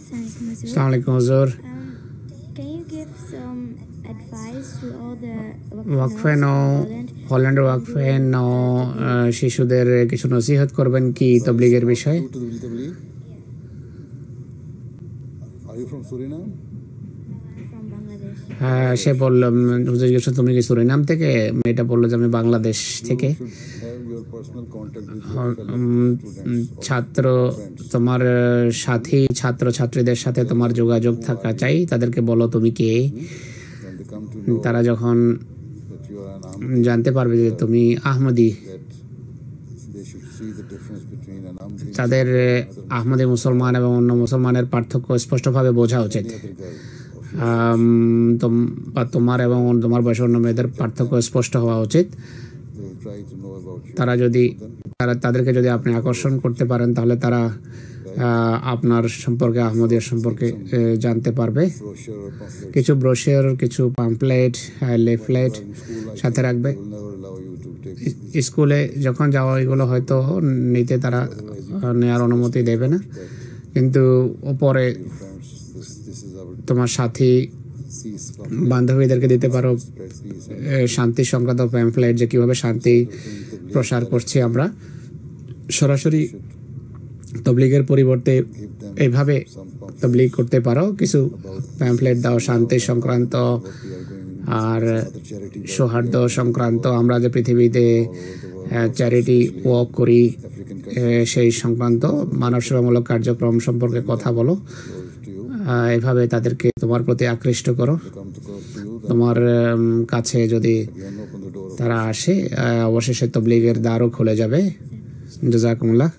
अस्सलाम वालेकुम हुजूर। Can you give some advice to all the ওয়াকফে ন হল্যান্ড ওয়াকফে ন শিশুদের কিছু নসিহত করবেন কি তবলিগের বিষয়ে? Are you from Suriname? from Bangladesh? হ্যাঁ, সে বলল হুজুর জিজ্ঞেস করলো, তুমি কি সুরিনাম থেকে? মেয়েটা বললো যে আমি বাংলাদেশ থেকে। You should have your personal contact with your fellow students. ছাত্র তোমার সাথী ছাত্র ছাত্রীদের সাথে তোমার যোগাযোগ থাকা চাই, তাদেরকে বলো তুমি কে। When they come to know তারা যখন that you are an Ahmadi, জানতে পারবে যে তুমি আহমদি, that they should see the difference between an Ahmadi তাদের আহমদি মুসলমান এবং অন্য মুসলমানের পার্থক্য স্পষ্টভাবে বোঝা উচিত। and other guy. বা তোমার এবং তোমার বয়সী অন্য মেয়েদের পার্থক্য স্পষ্ট হওয়া উচিত। They will try to know about you. তারা যদি তাদেরকে যদি আপনি আকর্ষণ করতে পারেন, তাহলে তারা আপনার সম্পর্কে আহমদিয়ার সম্পর্কে জানতে পারবে। Brochure or pamphlet. কিছু ব্রোশিওর, কিছু পাম্পলেট, লিফলেট সাথে রাখবে। They will never allow you to take স্কুলে যখন যাওয়া এগুলো হয়তো নিতে তারা নেওয়ার অনুমতি দেবে না, কিন্তু ওপরে friends. This is our তোমার সাথী peace. বান্ধবীদেরকে দিতে পারো Spread peace. শান্তি সংক্রান্ত প্যাম্পলেট, যে কীভাবে শান্তি প্রসার করছি আমরা। সরাসরি তবলিগের পরিবর্তে Give them এইভাবে some pamphlet তবলিগ করতে পারো, কিছু প্যাম্পলেট দাও শান্তি সংক্রান্ত what we are going R other charity work সৌহার্দ্য সংক্রান্ত। আমরা যে পৃথিবীতে চ্যারিটি ওয়ার্ক করি African countries সেই সংক্রান্ত মানব সেবামূলক কার্যক্রম সম্পর্কে কথা বলো। to you. এভাবে তাদেরকে তোমার প্রতি আকৃষ্ট করো। They come to close to you. তোমার কাছে যদি Again, open the door. তারা আসে, অবশেষে তবলিগের দ্বারও খুলে যাবে। জাযাকুমুল্লাহ।